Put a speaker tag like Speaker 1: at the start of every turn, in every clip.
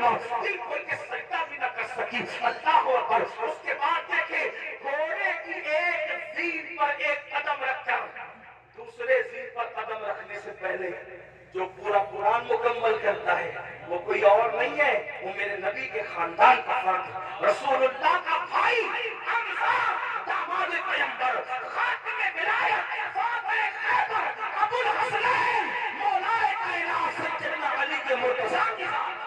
Speaker 1: السلام دل کھول کے سجدہ بھی نہ کر سکی. اللہ اکبر. اس کے بعد دیکھیں گھوڑے کی ایک زین پر ایک قدم رکھ کر دوسرے زین پر قدم رکھنے سے پہلے جو پورا قرآن مکمل کرتا ہے وہ کوئی اور نہیں ہے, وہ میرے نبی کے خاندان کا فرد, رسول اللہ کا بھائی حمزہ داماد پیغمبر خاتم ولایت فاتح خیبر ابو الحسنین مولا کائنات سیدنا علی کے مرتضیٰ کی ذات.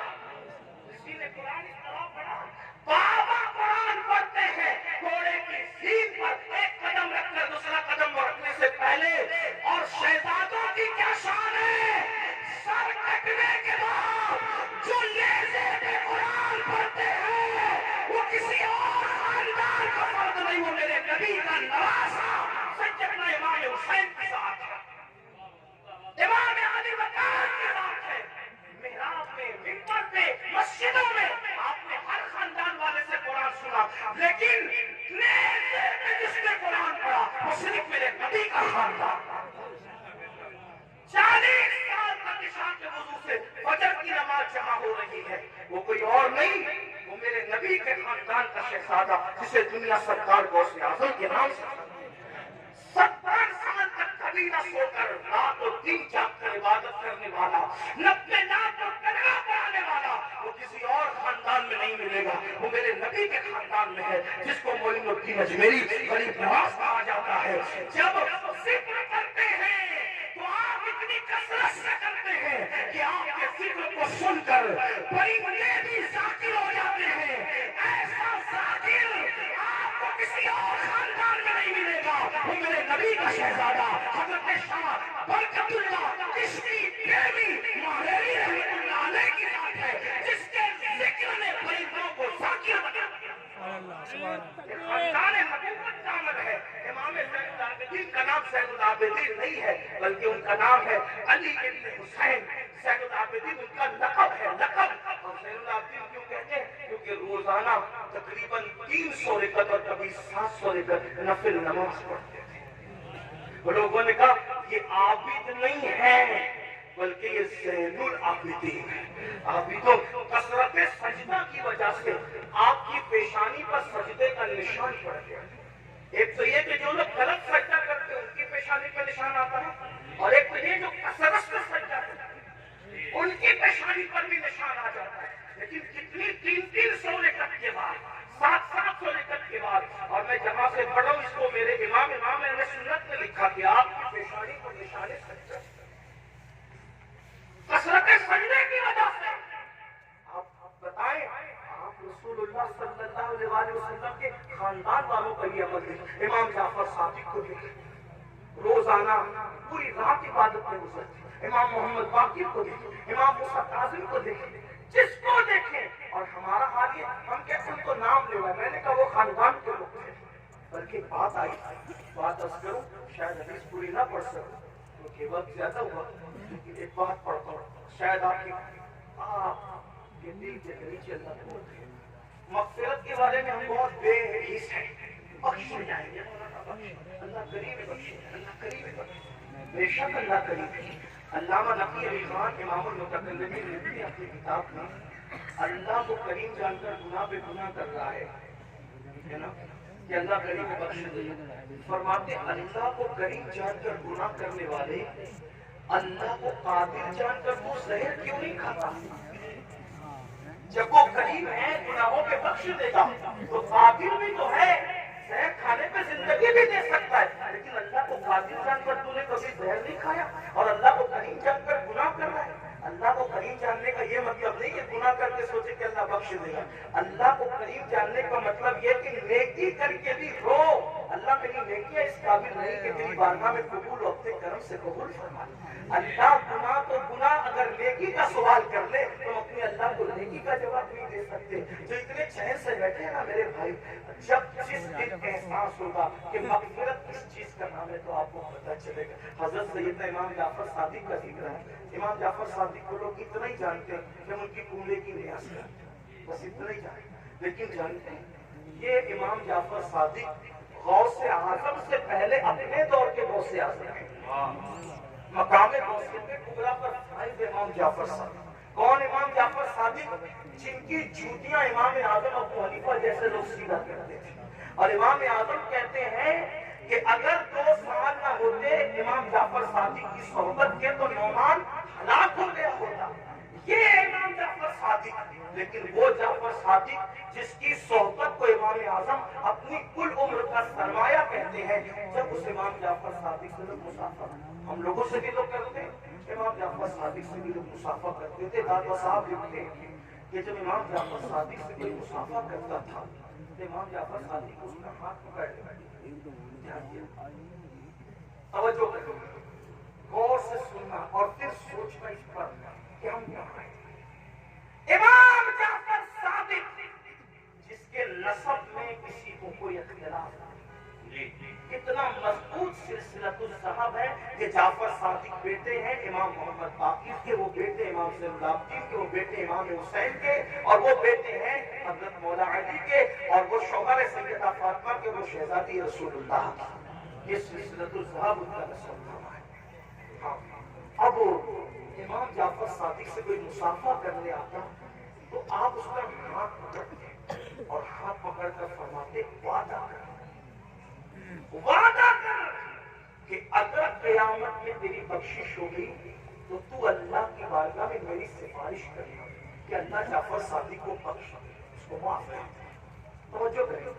Speaker 1: اسی نے قرآن اس طرح پڑھا, بابا قرآن پڑھتے ہیں گھوڑے کی زین پر ایک قدم رکھ کر دوسرا قدم رکھنے سے پہلے, اور شہزادوں کی کیا شان ہے, سر کٹنے کے بعد جو لیزے پہ قرآن پڑھتے ہیں وہ کسی اور خاندان کا فرد نہیں, وہ میرے نبی کا نواسا سیدنا امام حسین کے ساتھ ہے, امام علی مقام کے ساتھ ہے. محراب میں, منبر پہ, مسجدوں میں آپ نے ہر خاندان والے سے قرآن سنا, لیکن لیزے پہ جس نے قرآن پڑھا وہ صرف میرے نبی کا خاندان. 40 سال تک عشاء کے وضو سے فجر کی نماز جمع ہو رہی ہے, وہ کوئی اور نہیں, وہ میرے نبی کے خاندان کا شہزادہ جسے دنیا سرکار غوث اعظم کے نام سے 70 سال تک کبھی نہ سو کر رات اور دن جاگ کر عبادت کرنے والا, 90 لاکھ اور کلمہ پڑھانے والا, وہ کسی اور خاندان میں نہیں ملے گا, وہ میرے نبی کے خاندان میں ہے, جس کو معین الدین اجمیری غریب نواز کہا جاتا ہے. جب ذکر کرتے ہیں تو آپ اتنی کثرت سے کرتے ہیں کہ آپ کے ذکر کو سن کر پرندے بھی ذاکر ہو جاتے ہیں. ایسا ذاکر آپ کو کسی اور خاندان میں نہیں ملے گا, وہ میرے نبی کا شہزادہ حضرت شاہ برکت اللہ چشتی پریمی ماہری رحمۃ اللہ علیہ کی ذات ہے, جس کے ذکر نے پرندوں کو ذاکر بنا دیا. خاندان حکومت کا عمل ہے. امام زین العابدین کا نام زین العابدین نہیں ہے, بلکہ ان کا نام ہے علی ابن حسین. زین العابدین ان کا لقب ہے, لقب. اور زین العابدین کیوں کہتے ہیں, کیونکہ روزانہ تقریباً 300 رکعت اور کبھی 700 رکعت نفل نماز پڑھتے تھے. لوگوں نے کہا یہ عابد نہیں ہے بلکہ یہ زین العابدین ہے. عابدوں کثرت سجدہ کی وجہ سے آپ کی پیشانی پر سجدے کا نشان پڑ گیا. ایک تو یہ کہ جو لوگ غلط سجدہ کرتے ہیں ان کی پیشانی پہ نشان آتا ہے, اور ایک تو یہ جو کثرت سے سجدہ کرتے ہیں ان کی پیشانی پر بھی نشان آ جاتا ہے. لیکن کتنی 300 رکعت کے بعد, 700 رکعت کے بعد, اور میں جہاں سے پڑھا ہوں اس کو میرے امام اہل سنت نے لکھا کہ آپ کی پیشانی پر نشان سجدہ کثرت سجدے کی وجہ سے. آپ بتائیں, آپ رسول اللہ صلی اللہ علیہ وسلم کے خاندان والوں کا یہ عمل دیکھیں. امام جعفر صادق کو دیکھیں, روزانہ پوری رات عبادت میں گزرتے. امام محمد باقر کو دیکھیں, امام موسیٰ کاظم کو دیکھیں, جس کو دیکھیں. اور ہمارا حال یہ, ہم کہتے ان کو نام لے, میں نے کہا وہ خاندان کے لوگ تھے. بلکہ بات آئی, بات عرض کروں, شاید حدیث پوری نہ پڑھ سکوں کیونکہ وقت زیادہ ہوا, لیکن ایک بات پڑھتا ہوں, شاید آپ کے دل کے نیچے اللہ کو مغفرت کے بارے میں ہم بہت بے حیث ہیں. بخش ہو جائیں گے, اللہ قریب بخش, اللہ قریب بخش, بے شک اللہ قریب ہے. علامہ نقی علی خان امام المتکلمین نے بھی اپنی کتاب میں اللہ کو کریم جان کر گناہ پہ گناہ کر رہا ہے نا, کہ اللہ کریم بخش دے. فرماتے اللہ کو کریم جان کر گناہ کرنے والے اللہ کو قادر جان کر وہ زہر کیوں نہیں کھاتا؟ جب وہ کریم ہے گناہوں کے بخش دے گا تو قادر بھی تو ہے, زہر کھانے پہ زندگی بھی دے سکتا ہے. لیکن اللہ کو قادر جان کر تو نے کبھی زہر نہیں کھایا, اور اللہ کو کریم جان کر گناہ کر رہا ہے. اللہ کو کریم جاننے کا یہ مطلب نہیں کہ گناہ کر کے سوچے کہ اللہ بخش دے گا. اللہ کو کریم جاننے کا مطلب یہ کہ نیکی کر کے بھی رو, اللہ میری نیکیاں اس قابل نہیں کہ میری بارگاہ میں قبول و اپنے کرم سے قبول فرما. اللہ گناہ تو گناہ اگر نیکی کا سوال کر لے تو اپنے اللہ کو نیکی کا جواب نہیں دے سکتے. جو اتنے چین سے بیٹھے ہیں نا میرے بھائی, جب جس دن احساس ہوگا کہ مغفرت کس چیز کا نام ہے تو آپ کو پتہ چلے گا. حضرت سیدنا امام جعفر صادق کا ذکر ہے. امام جعفر صادق کو لوگ اتنا ہی جانتے ہیں کہ ان کی کنبے کی نیاز کرتے ہیں, بس اتنا ہی جانتے ہیں. لیکن جانتے ہیں یہ امام جعفر صادق غوث اعظم سے پہلے اپنے دور کے غوث اعظم ہیں. مقام غوثیت کبریٰ پر فائز امام جعفر صادق, کون امام جعفر صادق؟ جن کی جوتیاں امام اعظم ابو حنیفہ جیسے لوگ سیدھا کرتے تھے. اور امام اعظم کہتے ہیں کہ اگر 2 سال نہ ہوتے امام جعفر صادق کی صحبت کے تو نعمان ہلاک ہو گیا ہوتا. یہ امام جعفر صادق. لیکن وہ جعفر صادق جس کی صحبت کو امام اعظم اپنی کل عمر کا سرمایہ کہتے ہیں، جب اس امام جعفر صادق سے لوگ مسافر، ہم لوگوں سے بھی لوگ کرتے ہیں، امام جعفر صادق سے بھی لوگ مسافر کرتے تھے. دادا صاحب لکھتے ہیں کہ جب امام جعفر صادق سے کوئی مسافر کرتا تھا تو امام جعفر صادق اس کا ہاتھ پکڑ لیتے. توجہ کرو، غور سے سننا اور پھر سوچنا اس پر کہ ہم کیا ہیں. امام جعفر صادق جس کے نسب میں کسی کو کوئی اختلاف نہیں، کتنا مضبوط سلسلۃ الصحاب ہے کہ جعفر صادق بیٹے ہیں امام محمد باقر کے، وہ بیٹے امام زین العابدین کے، وہ بیٹے امام حسین کے، اور وہ بیٹے ہیں حضرت مولا علی کے، اور وہ شوہر سیدہ فاطمہ کے، وہ شہزادی رسول اللہ کی. یہ سلسلۃ الصحاب ان کا نسب نامہ ہے. ہاں، اب امام جعفر صادق سے کوئی مسافہ کرنے آتا تو آپ اس کا ہاتھ پکڑتے اور ہاتھ پکڑ کر فرماتے وعدہ کر کہ اگر قیامت میں تیری بخشش ہو گئی تو تو اللہ کی بارگاہ میں میری سفارش کرنا کہ اللہ جعفر صادق کو بخش، اس کو معاف کر. توجہ کریں،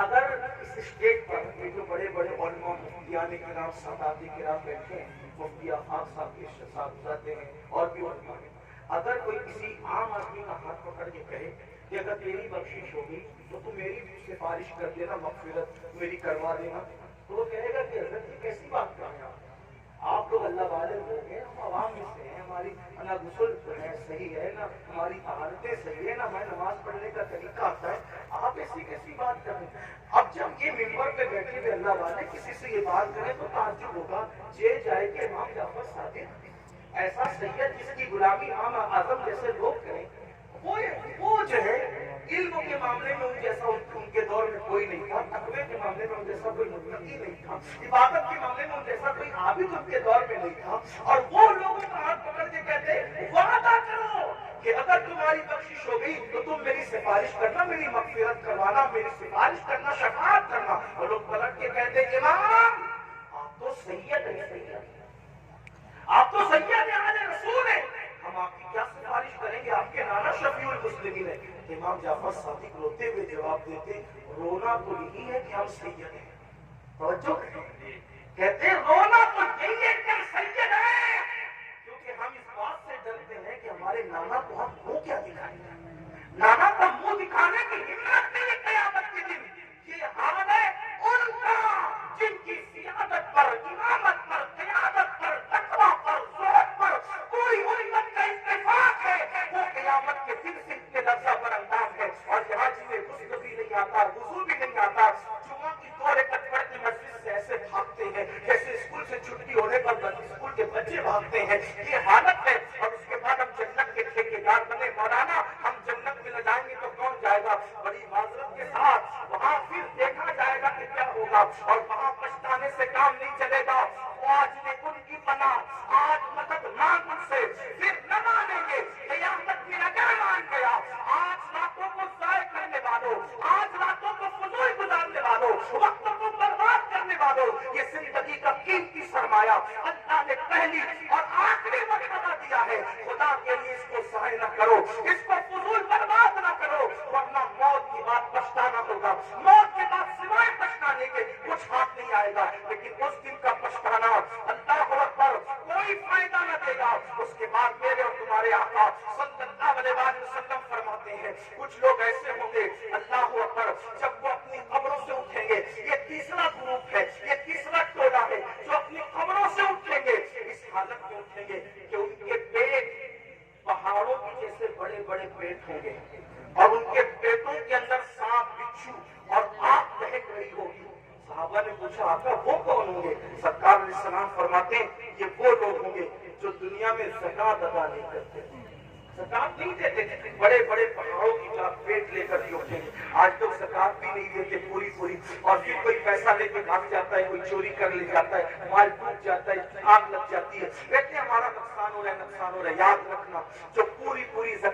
Speaker 1: اگر اس اسٹیج پر یہ جو بڑے بڑے علماء مفتیان کرام سادات کرام بیٹھے ہیں، مفتی آفاق صاحب کے صاحبزاد ہیں اور بھی علماء ہیں، اگر کوئی کسی عام آدمی کا ہاتھ پکڑ کے کہے کہ اگر تیری بخشش ہوگی تو تو میری بھی سفارش کر دینا، مغفرت میری کروا دینا، تو وہ کہے گا کہ حضرت یہ کیسی بات کر رہے ہیں آپ لوگ اللہ والے لوگ ہیں، ہم عوام میں سے ہیں، ہماری نہ غسل ہے صحیح ہے، نہ ہماری طہارتیں صحیح ہے، نہ ہمیں نماز پڑھنے کا طریقہ آتا ہے، آپ ایسی کیسی بات کر رہے ہیں. اب جب یہ ممبر پہ بیٹھے ہوئے اللہ والے کسی سے یہ بات کریں تو تعجب ہوگا، یہ جائے کہ امام جعفر صادق ایسا سید جس کی غلامی امام اعظم جیسے لوگ کریں، وہ جو ہے علم کے معاملے میں ان جیسا ان کے دور میں کوئی نہیں تھا، تقوی کے معاملے میں ان جیسا کوئی متقی نہیں تھا، عبادت کے معاملے میں ان جیسا کوئی عابد ان کے دور میں نہیں تھا، اور وہ لوگوں کا ہاتھ پکڑ کے کہتے وعدہ کرو کہ اگر تمہاری بخشش ہو گئی تو تم میری سفارش کرنا، میری مغفرت کروانا، میری سفارش کرنا، شفاعت کرنا. اور لوگ پلٹ کے کہتے امام آپ تو سید ہیں، آپ تو سید اہل رسول ہیں، ہم آپ کی کیا سفارش کریں گے، آپ کے نانا شفیع المسلمین ہیں. امام جعفر صادق روتے ہوئے جواب دیتے رونا تو یہی ہے کہ ہم سید ہیں. توجہ کہتے رونا تو یہی ہے کہ ہم سید ہیں، کیونکہ ہم اس بات سے ڈرتے ہیں کہ ہمارے نانا کو ہم منہ کیا دکھائیں گے، نانا کو منہ دکھانے کی ہمت نہیں ہے قیامت کے دن. یہ حال ہے ان کا جن کی سیادت پر، امامت پر، قیادت پر، تقویٰ پر، زہد پر پوری امت کا اتفاق ہے، وہ قیامت کے دن سے اتنے لفظہ پر انداز ہے. اور جہاں جنہیں غسل بھی نہیں آتا، وضو بھی نہیں آتا، جمعہ کی 2 رکعت پڑھتے مسجد سے ایسے بھاگتے ہیں جیسے اسکول سے چھٹی ہونے پر اسکول کے بچے بھاگتے ہیں. یہ حالت ہے. اور اس کے بعد ہم جنت کے ٹھیکیدار بنے. مولانا ہم جنت میں نہ جائیں گے تو کون جائے گا؟ بڑی معذرت کے ساتھ وہاں پھر دیکھا جائے گا کہ کیا ہوگا، اور وہاں پچھتانے سے کام نہیں چلے گا. آج نے ان کی پناہ، آج مدد مانگ ان سے، پھر نہ مانیں گے قیامت میں اگر مان گیا. آج راتوں کو ضائع کرنے والوں، آج راتوں کو فضول گزارنے والوں، وقتوں کو برباد کرنے والوں، یہ زندگی کا قیمتی سرمایہ اللہ نے پہلی اور آخری مرتبہ دیا ہے. خدا کے لیے اس کو ضائع نہ کرو، اس کو فضول برباد نہ کرو، ورنہ موت کی بات پچھتانا ہوگا. موت کے بعد سوائے پچھتانے کے کچھ ہاتھ نہیں آئے گا. لیکن اس دن کا پچھتانا اللہ اکبر کوئی فائدہ نہ دے گا. اس کے بعد میرے اور تمہارے آقا صلی اللہ علیہ وسلم فرماتے ہیں کچھ لوگ ایسے ہوں گے اللہ اکبر جب وہ اپنی قبروں سے اٹھیں گے. یہ تیسرا گروپ ہے، یہ تیسرا ٹولہ ہے جو اپنی قبروں سے اٹھیں گے. اس حالت میں اٹھیں گے کہ ان کے پیٹ پہاڑوں کے جیسے بڑے بڑے پیٹ ہوں گے، اور ان کے پیٹوں کے اندر سانپ، بچھو اور آگ بہک رہی ہوگی. صحابہ نے پوچھا آقا وہ کون ہوں گے؟ سرکار علیہ السلام فرماتے ہیں یہ وہ لوگ ہوں گے جو دنیا میں زکات ادا نہیں کرتے، زکات نہیں دیتے تھے. بڑے بڑے پہاڑوں کی طرح پیٹ لے کر اٹھیں گے. آج لوگ زکات بھی نہیں دیتے پوری، اور پھر کوئی پیسہ لے کے بھاگ جاتا ہے، کوئی چوری کر لے جاتا ہے، مال ٹوٹ جاتا ہے، آگ لگ جاتی ہے، کہتے ہیں ہمارا نقصان ہو رہا ہے، نقصان ہو رہا ہے. یاد رکھنا جو پوری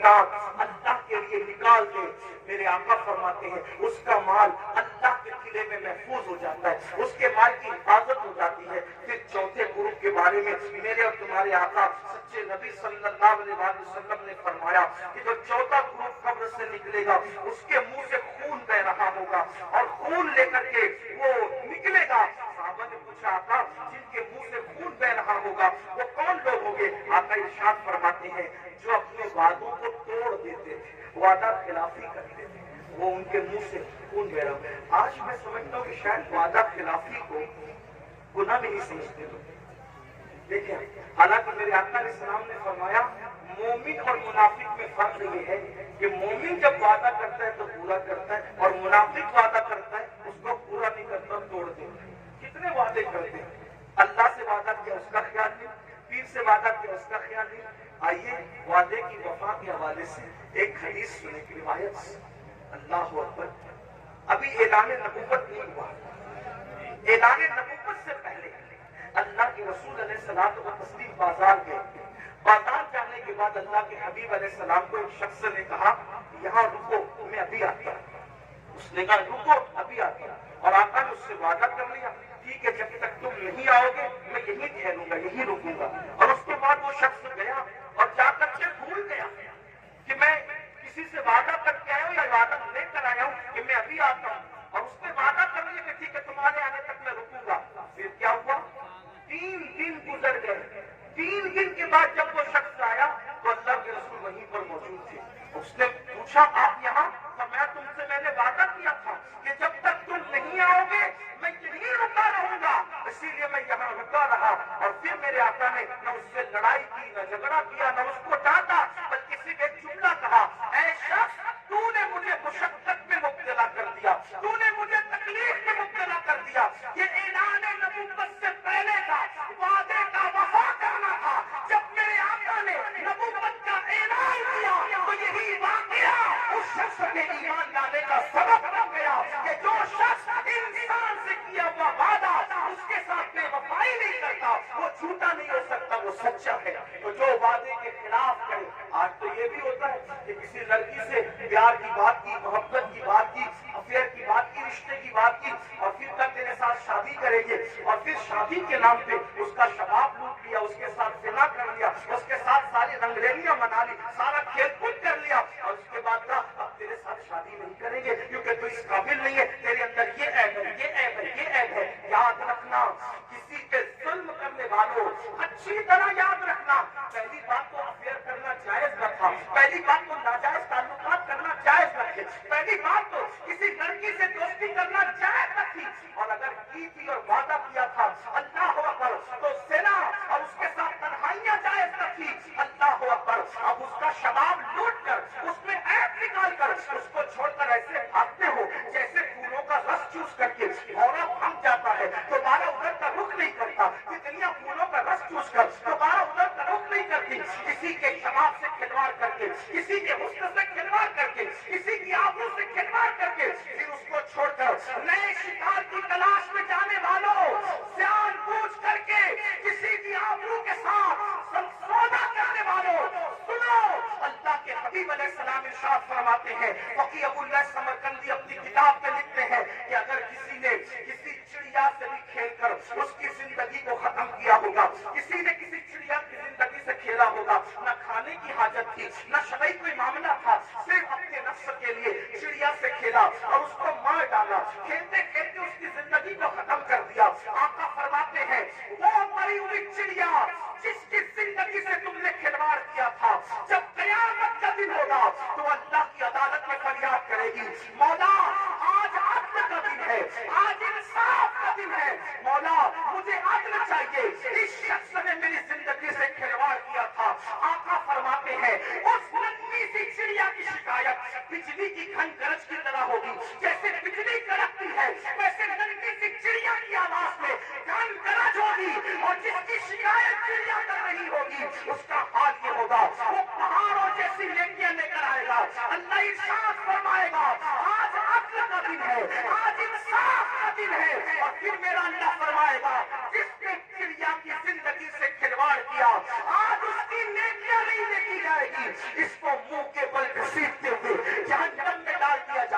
Speaker 1: زکات اللہ کے لیے نکال دے، میرے آقا فرماتے ہیں اس کا مال اللہ کے قلعے میں محفوظ ہو جاتا ہے، اس کے مال کی حفاظت ہو جاتی ہے۔ پھر چوتھے گروپ کے بارے میں میرے اور تمہارے آقا سچے نبی صلی اللہ علیہ وسلم نے فرمایا کہ جو چوتھا گروپ قبر سے نکلے گا اس کے منہ سے خون بہ رہا ہوگا اور خون لے کر کے وہ نکلے گا۔ صحابہ نے پوچھا آقا جن کے منہ سے خون بہ رہا ہوگا وہ کون لوگ ہوں گے؟ آقا ارشاد فرماتے ہیں جو اپنے وعدوں کو توڑ دیتے تھے، وعدہ خلافی کرتے تھے، وہ ان کے منہ سے خون بہ رہا ہے۔ آج میں سمجھتا ہوں کہ شاید وعدہ خلافی کو گناہ بھی نہیں سمجھتے لوگ۔ دیکھیں حالانکہ میرے آقا علیہ السلام نے فرمایا مومن اور منافق میں فرق یہ ہے کہ مومن جب وعدہ کرتا ہے تو پورا کرتا ہے اور منافق وعدہ کرتا ہے اس کو پورا نہیں کرتا، توڑ دیتا ہے۔ کتنے وعدے کرتے ہیں، اللہ سے وعدہ کیا اس کا خیال نہیں، پیر سے وعدہ کیا اس کا خیال نہیں۔ آئیے وعدے کی وفا کے حوالے سے ایک حدیث سنے کی روایت سے۔ اللہ اکبر، ابھی اعلان نبوت نہیں ہوا، اعلان نبوت سے پہلے اللہ کے رسول علیہ السلام و تسلیم بازار گئے۔ بازار جانے کے بعد اللہ کے حبیب علیہ السلام کو ایک شخص نے کہا یہاں رکو میں ابھی آتا ہوں۔ اس نے کہا رکو ابھی آتا ہوں، اور آقا نے اس سے وعدہ کر لیا ٹھیک ہے جب تک تم نہیں آؤ گے میں یہیں ٹھہروں گا، یہیں رکوں گا۔ اور اس کے بعد وہ شخص گیا اور جا کر کے بھول گیا کہ میں کسی سے وعدہ کر کے آیا ہوں یا وعدہ لے کر آیا ہوں کہ میں ابھی آتا ہوں، اور اس نے وعدہ کر لیا کہ ٹھیک ہے تمہارے آنے تک میں رکوں گا۔ پھر کیا ہوا، 3 دن گزر گئے۔ 3 دن کے بعد جب وہ شخص آیا تو اللہ کے رسول وہیں پر موجود تھے۔ اس نے پوچھا آپ یہاں؟ فرمایا تم سے میں نے وعدہ کیا تھا کہ جب تک تم نہیں آؤ گے میں یہیں رکا رہوں گا، اسی لیے میں یہاں رکا رہا۔ اور پھر میرے آقا نے نہ اس سے لڑائی کی، نہ جھگڑا کیا، نہ اس کو ڈانٹا، بلکہ صرف ایک جملہ کہا، اے شخص تو نے مجھے مشقت میں مبتلا کر دیا، تو نے مجھے تکلیف میں مبتلا کر دیا۔ یہ اعلان نبوت سے پہلے کا وعدے کا وفا کرنا تھا۔ جب میرے آقا نے نبوت کا اعلان کیا تو یہی واقعہ اس شخص کے ایمان لانے کا سبب بن گیا کہ جو شخص انسان سے کیا ہوا وعدہ اس کے ساتھ بے وفائی نہیں کرتا وہ جھوٹا نہیں ہو سکتا، وہ سچا ہے۔ تو جو وعدے کے خلاف کرے، آج تو یہ بھی ہوتا ہے کہ کسی لڑکی سے پیار کی بات کی، محبت کی بات کی، افیئر کی بات کی، رشتے کی بات کی، اور پھر تک تیرے ساتھ شادی کریں گے، اور پھر شادی کے نام پہ اس کا شباب لوٹ لیا، اس کے ساتھ زنا کر لیا، اس کے ساتھ ساری رنگریلیاں منا لی، سارا کھیل کود کر لیا، اور اس کے بعد کہا اب تیرے ساتھ شادی نہیں کریں گے کیونکہ تو اس قابل نہیں ہے، تیرے اندر یہ عیب ہے، یہ عیب ہے، یہ عیب ہے۔ یاد رکھنا کسی پہ ظلم کرنے والوں اچھی طرح یاد رکھنا، پہلی بات تو افیئر کرنا جائز نہ تھا، پہلی بات تو ناجائز تعلقات کرنا جائز نہ تھے، پہلی بات تو کسی لڑکی سے دوستی کرنا جائز نہ تھی، اور اگر کی تھی اور وعدہ کیا تھا اللہ اکبر تو زنا اور اس کے ساتھ تنہائیاں جائز نہ تھی، اللہ اکبر۔ اب اس کا شباب لوٹ کر اس میں عیب نکال کر اس کو چھوڑ کر ایسے بھاگتے ہو جیسے پھولوں کا رس چوس کر کے بھورا بھاگ جاتا ہے، دوبارہ ادھر کا رخ نہیں کرتا، کتنیاں پھولوں کا رس چوس کر دوبارہ ادھر کا رخ نہیں کرتی، کسی کے شباب سے کھلواڑ کر کے، کسی کے حسن سے کھلواڑ کر کے، کسی کی آبرو سے کھلواڑ کر کے، پھر اس کو چھوڑ کر نئے شکار کی تلاش میں جانے والوں، جان بوجھ کر کے کسی کی آبرو کے ساتھ سودا کرنے والوں، سنو اللہ کے حبیب علیہ السلام ارشاد فرماتے ہیں، فقیہ ابو اللہ سمرقندی اپنی کتاب میں لکھتے ہیں کہ اگر کسی نے کسی چڑیا سے بھی کھیل کر اس کی زندگی کو ختم کیا ہوگا، کسی نے کسی چڑیا کی زندگی سے کھیلا ہوگا، نہ کھانے کی حاجت تھی، نہ شرعی کوئی معاملہ تھا، صرف اپنے نفس کے لیے چڑیا سے کھیلا اور اس کو مار ڈالا، کھیلتے کھیلتے اس کی زندگی کو ختم کر دیا۔ آقا فرماتے ہیں وہ مری ہوئی چڑیا جس کی زندگی سے تم نے کھلواڑ کیا تھا، جب قیامت کا دن ہوگا تو اللہ کی عدالت میں فریاد کرے گی، مولا آج عدل کا دن ہے، آج انصاف کا دن ہے، مولا مجھے عدل چاہیے، اس شخص نے میری زندگی سے کھلواڑ کیا تھا۔ آقا فرماتے ہیں اس ننھی سی چڑیا کی شکایت بجلی کی گھن گرج کی طرح ہوگی، جیسے بجلی کڑکتی ہے ویسے ننھی سی چڑیا کی آواز میں گھن گرج ہوگی، اور جس کی شکایت چڑیا کر رہی ہوگی اس کا حال یہ ہوگا وہ پہاڑوں جیسی نیکیاں لے کر آئے گا، اللہ ارشاد فرمائے گا آج عدل کا دن ہے، آج انصاف کا دن ہے، اور پھر میرا اللہ فرمائے گا جس نے چڑیا کی زندگی سے کھلواڑ کیا آج اس کی نیکیاں نہیں دیکھی جائے گی، اس کو منہ کے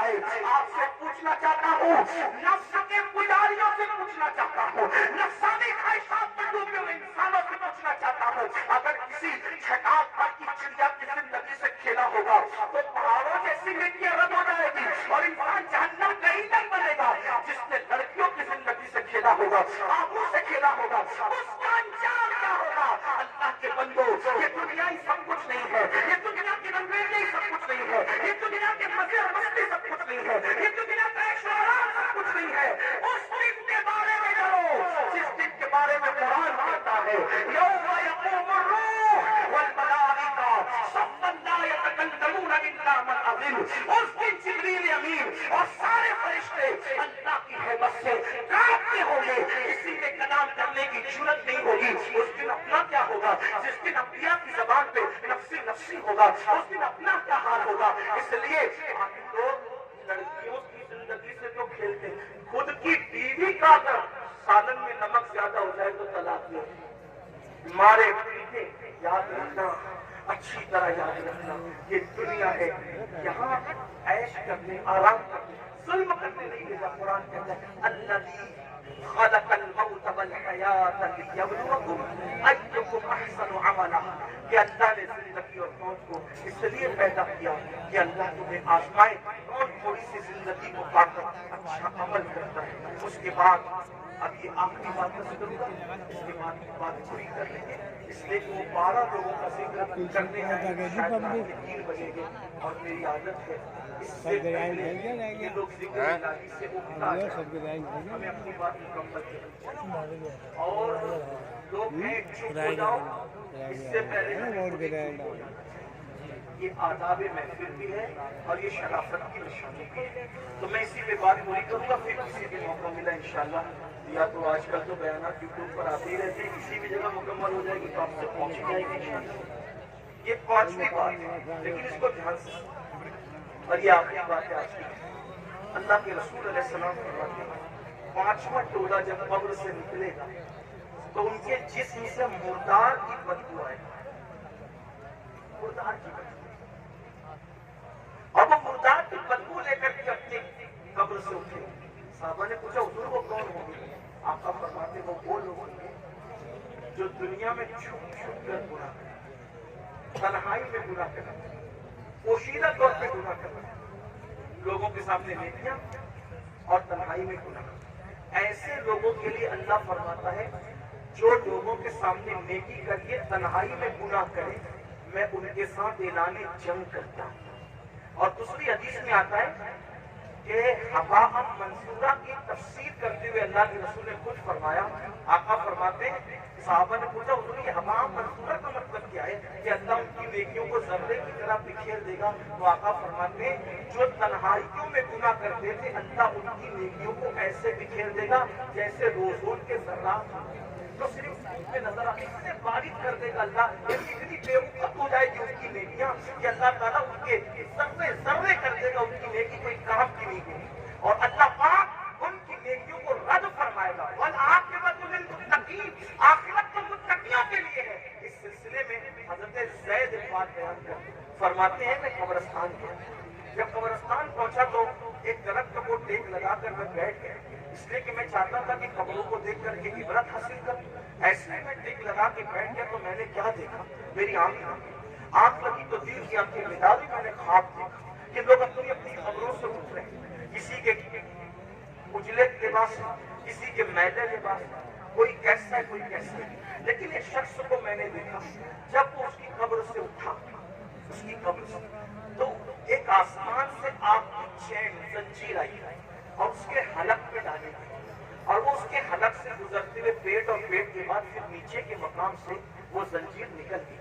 Speaker 1: جائے. آپ سے پوچھنا چاہتا ہوں, نفس کے پجاریوں سے پوچھنا چاہتا ہوں, نفسانی خواہشات میں ڈوبے ہوئے انسانوں سے پوچھنا چاہتا ہوں, اگر کسی چھٹاک پر کی چڑیا کی زندگی سے کھیلا ہوگا تو پہاڑوں جیسی مٹیاں رد ہو جائے گی اور انسان جہنم کہیں نہیں بنے گا. جس نے لڑکیوں کی زندگی سے کھیلا ہوگا, آبوں سے کھیلا ہوگا, اس کا انجام کیا ہوگا؟ اللہ کے بندو, یہ دنیا ہی سب کچھ نہیں ہے, یہ دنیا کی رنگریزی سب کچھ نہیں ہے, یہ دنیا کے مزے اور مستی سب کچھ نہیں ہے, یہ دنیا کا عیش و آرام سب کچھ نہیں ہے. اس دن کے بارے میں ڈرو جس دن کے بارے میں قرآن کہتا ہے, یوم یقوم الروح والملائکہ صفا لا یتکلمون الا من اذن. اس دن جبریل امین اور سارے فرشتے اللہ کی ہیبت سے کانپتے ہوں گے, کسی نے کلام کرنے کی جرأت نہیں ہوگی. اس دن اپنا کیا ہوگا؟ جس دن انبیاء کی زبان پہ نفسی نفسی ہوگا, اس دن اپنا کیا حال ہوگا؟ اس لیے ہم لوگ لڑکیوں کی زندگی سے تو کھیلتے ہیں, خود کی بیوی کا اگر سالن میں نمک زیادہ ہو جائے تو طلاق لو. مارے پیٹے یاد رکھنا, اچھی طرح یاد رکھنا, یہ دنیا ہے, یہاں عیش کرنے, آرام کرنے, ظلم کرنے نہیں بھیجا. قرآن کہتا ہے الذی خلق الموت والحیات لیبلوکم ایکم احسن عملا, کہ اللہ نے زندگی اور موت کو اس لیے پیدا کیا کہ اللہ تمہیں آزمائے کون تھوڑی سی زندگی کو پا کر اچھا عمل کرتا ہے. اس کے بعد اب یہ آخری بات کروں گا, اس کے بعد بات پوری کر لیں گے, اس لیے کہ وہ 12 لوگوں کا ذکر کرنے ہیں, شاید رات کے 3 بجے گے, اور میری عادت ہے اس سے پہلے یہ لوگ ذکر الہی سے اٹھتا جائیں, ہمیں اپنی بات مکمل کریں. اور لوگ ہیں چپ ہو جاؤ, اس سے پہلے یہ آداب محفل بھی ہے اور یہ شرافت کی نشانی بھی ہے. تو میں اسی پہ بات پوری کروں گا, پھر کسی بھی موقع ملا انشاءاللہ, یا تو آج کل تو بیانات یوٹیوب پر آتے ہی رہتے ہیں, کسی بھی جگہ مکمل ہو جائے گی تو آپ سے پہنچ جائے گی انشاءاللہ. یہ 5ویں بات ہے, لیکن اس کو دھیان سے, اور یہ آخری بات ہے آج کی. اللہ کے رسول علیہ السلام فرماتے ہیں 5واں ٹولہ جب قبر سے نکلے گا تو ان کے جسم سے مردار کی بدبو آئے گی, مردار کی بدبو, اور وہ مردار کی بدبو لے کر کے اپنے قبر سے اٹھے. صحابہ نے پوچھا حضور وہ کون ہوں گے؟ آقا فرماتے وہ لوگ ہوں گے جو دنیا میں چھپ چھپ کر گناہ کرتے, تنہائی میں گناہ کرتے, پوشیدہ طور پہ گناہ کرتے, لوگوں کے سامنے نیکیاں اور تنہائی میں گناہ. ایسے لوگوں کے لیے اللہ فرماتا ہے جو لوگوں کے سامنے نیکی کر کے تنہائی میں گناہ کرے, میں ان کے ساتھ اعلان جنگ کرتا ہوں. اور دوسری حدیث میں آتا ہے کہ حباء منصورہ کی تفسیر کرتے ہوئے اللہ کے رسول نے خود فرمایا, آقا فرماتے ہیں صحابہ نے پوچھا حضور یہ حباء منصورہ کا مطلب کیا ہے کہ اللہ ان کی نیکیوں کو ذرے کی طرح بکھیر دے گا؟ تو آقا فرماتے ہیں جو تنہائیوں میں گناہ کرتے تھے اللہ ان کی نیکیوں کو ایسے بکھیر دے گا جیسے روزون کے ذرات تو صرف پہ نظر آتی سے باریک کر دے گا اللہ. اتنی بے وقت ہو جائے گی ان کی نیکیاں کہ اللہ تعالیٰ ان کے ذرے ذرے کر دے گا, ان کی نیکی کوئی کام کی نہیں ہوگی, اور اللہ پاک ان کی نیکیوں کو رد فرمائے گا. والعاقبۃ للمتقین, آخرت تو متقیوں کے لیے ہے. اس سلسلے میں حضرت زید ایک بات بیان کرتے فرماتے ہیں میں قبرستان گیا, جب قبرستان پہنچا تو ایک درخت کو ٹیک لگا کر میں بیٹھ گیا, اس لیے کہ میں چاہتا تھا کہ قبروں کو دیکھ کر ایک عبرت حاصل کروں. ایسے میں ٹیک لگا کے بیٹھ گیا تو میں نے کیا دیکھا, میری آنکھ لگی تو دل کی آنکھیں ملا دی, میں نے خواب دیکھا کہ لوگ اپنی اپنی قبروں سے اٹھ رہے ہیں, کسی کے اجلے لباس, کسی کے میلے لباس, کوئی کیسا ہے کوئی کیسا ہے. لیکن ایک شخص کو میں نے دیکھا جب وہ اس کی قبر سے اٹھا, اس کی قبر سے تو ایک آسمان سے آگ کی چین زنجیر آئی اور اس کے حلق پہ ڈالی گئی, اور وہ اس کے حلق سے گزرتے ہوئے پیٹ اور پیٹ کے بعد پھر نیچے کے مقام سے وہ زنجیر نکل گئی,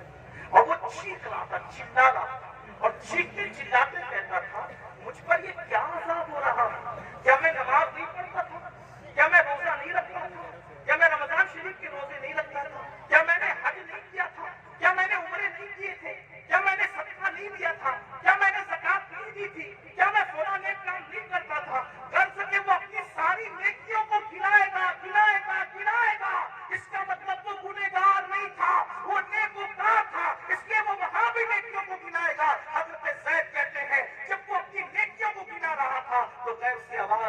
Speaker 1: اور وہ چیخ رہا تھا, چلا رہا تھا, اور چیختے چلاتے کہتا تھا مجھ پر یہ کیا عذاب ہو رہا ہے؟ کیا میں نماز نہیں پڑھتا تھا؟ کیا میں روزہ نہیں رکھتا تھا؟ کیا میں رمضان شریف کے روزے نہیں رکھتا تھا؟ کیا میں نے حج نہیں کیا تھا؟ کیا میں نے عمرے نہیں کیے تھے؟ کیا میں نے صدقہ نہیں دیا تھا؟ کیا میں نے زکات نہیں دی تھی؟ کیا میں فلاں نیک کام نہیں کرتا تھا؟ کر سکے وہ اپنی ساری نیکیوں کو گنائے گا, گنائے گا, گنائے گا. اس کا مطلب وہ گنہگار نہیں تھا, وہ نیکوکار تھا, اس لیے وہ وہاں بھی نیکیوں کو گنائے گا. حضرت زید کہتے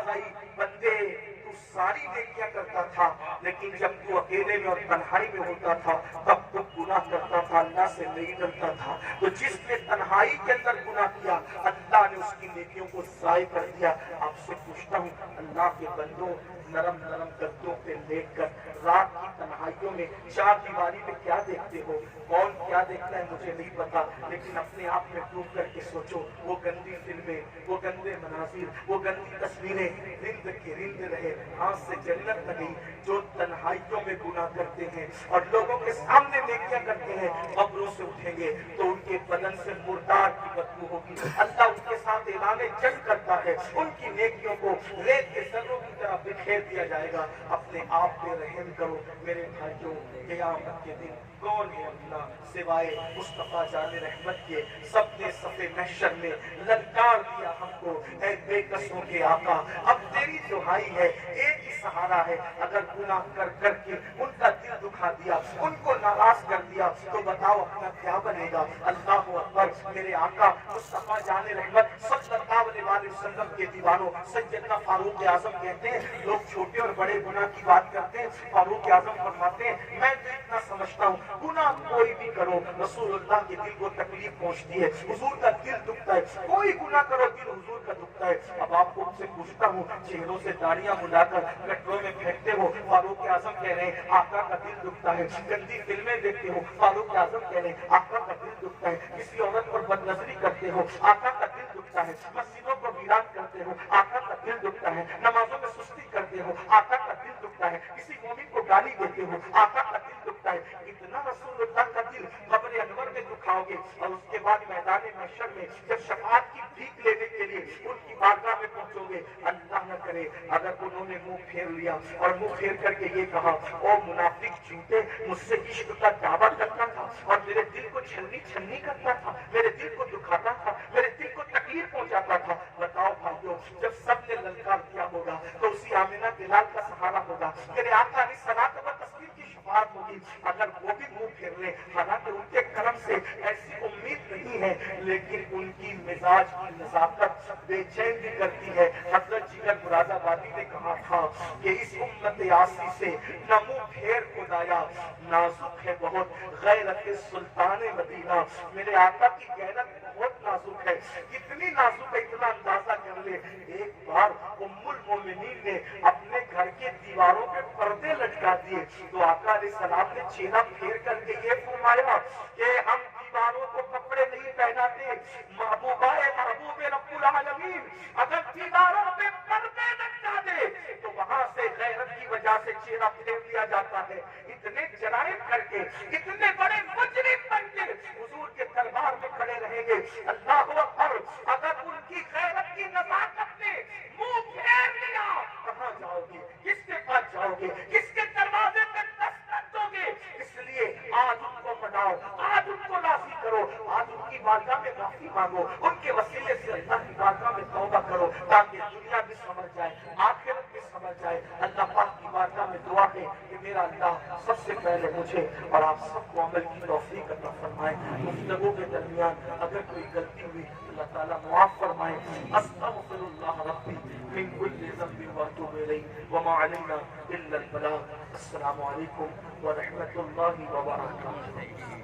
Speaker 1: بنائی بندے تو ساری نیکیاں کرتا تھا، لیکن جب تو اکیلے میں اور تنہائی میں ہوتا تھا تب تو گناہ کرتا تھا، اللہ سے نہیں ڈرتا تھا۔ تو جس نے تنہائی کے اندر گناہ کیا اللہ نے اس کی نیکیوں کو ضائع کر دیا۔ آپ سے پوچھتا ہوں اللہ کے بندوں، نرم نرم گدوں پہ لیٹ کر رات کی تنہائیوں میں چار دیواری میں کیا دیکھتے ہو؟ کون کیا دیکھتا ہے مجھے نہیں پتا، لیکن اپنے آپ میں ڈوب کر کے سوچو، وہ گندی فلمیں، وہ گندے مناظر، وہ گندی تصویریں رند کے رند رہے، ہاتھ سے جنت نہ گئی۔ جو تنہائیوں میں گناہ کرتے ہیں اور لوگوں کے سامنے نیکیاں کرتے ہیں، قبروں سے اٹھیں گے تو ان کے بدن سے مردار کی بدبو ہوگی۔ اللہ ان کے ساتھ اعلان جنگ کرتا ہے، ان کی نیکیوں کو ریت کے ذروں کی طرح بکھیر دیا جائے گا۔ اپنے آپ پہ رحم کرو میرے بھائیوں، قیامت کے دن کون ہے اللہ سوائے مصطفیٰ جان رحمت کے؟ سب نے صف محشر میں للکار دیا ہم کو، اے بے کسوں کے آقا اب تیری دہائی ہے، ایک ہی سہارا ہے۔ اگر گناہ کر کر کے ان کا دل دکھا دیا، ان کو ناراض کر دیا تو بتاؤ اپنا کیا بنے گا؟ اللہ اکبر۔ میرے آقا مصطفیٰ جان رحمت صلی اللہ علیہ وسلم کے دیوانوں سیدنا فاروق اعظم کہتے ہیں، لوگ چھوٹے اور بڑے گناہ کی بات کرتے ہیں، فاروق اعظم فرماتے ہیں میں تو اتنا سمجھتا ہوں گناہ کوئی بھی کرو رسول اللہ کے دل کو تکلیف پہنچتی ہے، حضور کا دل دکھتا ہے، کوئی گناہ کرو دل حضور کا دکھتا ہے۔ اب آپ کو سے پوچھتا ہوں، چہروں سے داڑیاں ملا کر گٹروں میں پھینکتے ہو، فاروق اعظم کہہ رہے ہیں آقا کا دل دکھتا ہے۔ گندی فلمیں دیکھتے ہو، فاروق اعظم کہہ رہے ہیں آقا کا دل دکھتا ہے۔ کسی عورت پر بد نظری کرتے ہو، آقا کا دل دکھتا ہے۔ مسجدوں کو ویران کرتے ہو، آقا کا دل دکھتا ہے۔ نمازوں میں سستی کرتے ہو، آقا کا دل دکھتا ہے۔ کسی مومن کو گالی دیتے ہو، آقا کا دل دکھتا ہے۔ اتنا رسول اللہ کا دل قبر انور میں دکھاؤ گے، اور اس کے بعد میدان محشر میں جب شفاعت کی بھیک لینے کے لیے ان کی بارگاہ میں پہنچو گے، اللہ نہ کرے اگر انہوں نے منہ پھیر لیا اور منہ پھیر کر کے یہ کہا او منافق جھوٹے، مجھ سے عشق کا دعویٰ کرتا تھا اور میرے دل کو چھلنی چھلنی کرتا تھا، میرے دل کو دکھاتا تھا، میرے دل کو تکلیف پہنچاتا تھا۔ بتاؤ بھائیو، جب سب نے للکار دیا ہوگا تو اسی آمنہ بلال کا سہارا ہوگا، میرے آقا علیہ الصلوۃ والتسلیم کی شفاعت ہوگی۔ اگر وہ بھی منہ پھیر لیں، حالانکہ ان کے کرم سے ایسی امید نہیں ہے، لیکن ان کی مزاج کی نزاکت بے چین بھی کرتی ہے۔ حضرت جگر مراد آبادی نے کہا تھا کہ اس امت عاصی سے نہ منہ پھیر خدایا، نازک ہے بہت غیرت سلطان مدینہ۔ میرے آقا کی غیرت بہت نازک ہے، کتنی نازک ہے اتنا اندازہ کر لے۔ ایک بار ام المومنین نے اپنے گھر کے دیواروں پہ پردے لٹکا دیے تو آقا علیہ السلام نے چہرہ پھیر کر کے یہ فرمایا کہ ہم دیواروں کو کپڑے نہیں پہناتے، محبوبہ محبوب رب العالمین اگر دیواروں پہ پردے لٹکا دے تو وہاں سے غیرت کی وجہ سے چہرہ پھیر لیا جاتا ہے۔ اتنے جرائم کر کے، اتنے بڑے مجرم بن کے حضور کے دربار میں کھڑے رہیں گے، اللہ اکبر۔ اگر ان کی غیرت کی نزاکت نے منہ پھیر لیا، کہاں جاؤ گے؟ کس کے پاس جاؤ گے؟ کس کے دروازے پہ دستک دو گے؟ اس لیے آج ان کو مناؤ، آج ان کو راضی کرو، آج ان کی بارگاہ میں معافی مانگو، ان کے وسیلے سے اللہ کی بارگاہ میں توبہ کرو، تاکہ دنیا بھی سمجھ جائے، آخرت بھی سمجھ جائے۔ اللہ پاک کی بارگاہ میں دعا ہے کہ میرا اللہ سب سے پہلے مجھے اور آپ سب کو عمل کی توفیق عطا فرمائے۔ گفتگو کے درمیان اگر کوئی غلطی ہوئی اللہ تعالیٰ معاف فرمائے۔ استغفر اللہ ربی من کل ذنب واتوب الیہ وما علینا الا البلاغ۔ السلام علیکم ورحمۃ اللہ وبرکاتہ۔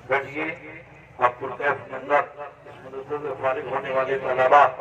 Speaker 2: بیٹھیے، آپ کو منظر اس مدرسے سے فارغ ہونے والے طلباء